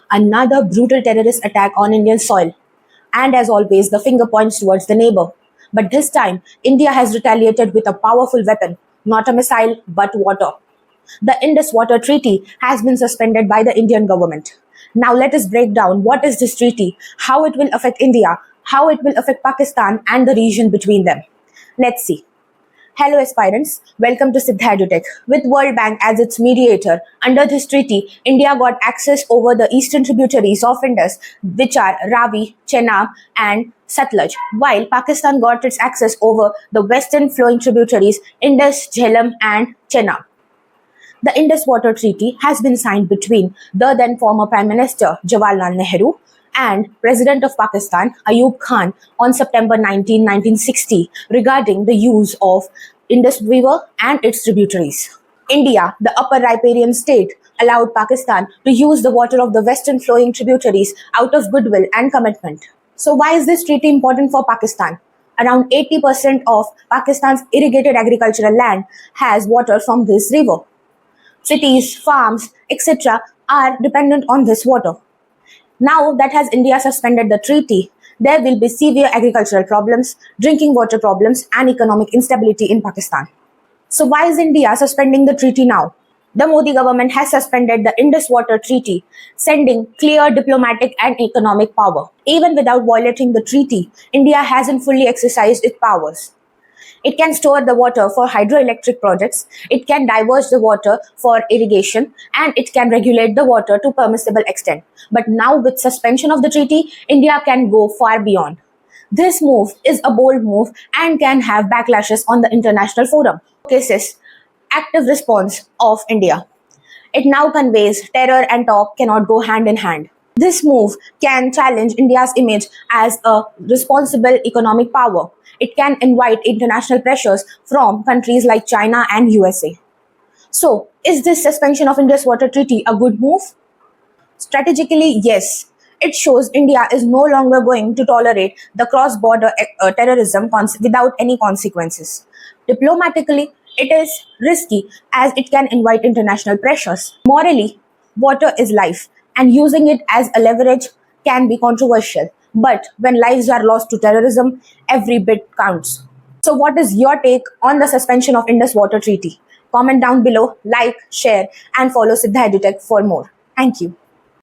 Another brutal terrorist attack on Indian soil. And as always, the finger points towards the neighbor. But this time, India has retaliated with a powerful weapon, not a missile, but water. The Indus Water Treaty has been suspended by the Indian government. Now let us break down what is this treaty, how it will affect India, how it will affect Pakistan and the region between them. Let's see. Hello aspirants, welcome to Siddha EduTech. With World Bank as its mediator, under this treaty, India got access over the eastern tributaries of Indus, which are Ravi, Chenab and Satluj, while Pakistan got its access over the western flowing tributaries Indus, Jhelum and Chenab. The Indus Water Treaty has been signed between the then former Prime Minister Jawaharlal Nehru and President of Pakistan Ayub Khan on September 1960 regarding the use of Indus River and its tributaries. India, the upper riparian state, allowed Pakistan to use the water of the western flowing tributaries out of goodwill and commitment. So why is this treaty important for Pakistan? Around 80% of Pakistan's irrigated agricultural land has water from this river. Cities, farms, etc. are dependent on this water. Now that has India suspended the treaty, there will be severe agricultural problems, drinking water problems and economic instability in Pakistan. So why is India suspending the treaty now? The Modi government has suspended the Indus Water Treaty, sending clear diplomatic and economic power. Even without violating the treaty, India hasn't fully exercised its powers. It can store the water for hydroelectric projects, it can diverge the water for irrigation, and it can regulate the water to permissible extent. But now with suspension of the treaty, India can go far beyond. This move is a bold move and can have backlashes on the international forum. Cases, active response of India. It now conveys terror and talk cannot go hand in hand. This move can challenge India's image as a responsible economic power. It can invite international pressures from countries like China and USA. So, is this suspension of Indus Water Treaty a good move? Strategically, yes. It shows India is no longer going to tolerate the cross-border terrorism without any consequences. Diplomatically, it is risky as it can invite international pressures. Morally, water is life, and using it as a leverage can be controversial. But when lives are lost to terrorism, every bit counts. So what is your take on the suspension of Indus Water Treaty? Comment down below, like, share, and follow Siddha EduTech for more. Thank you.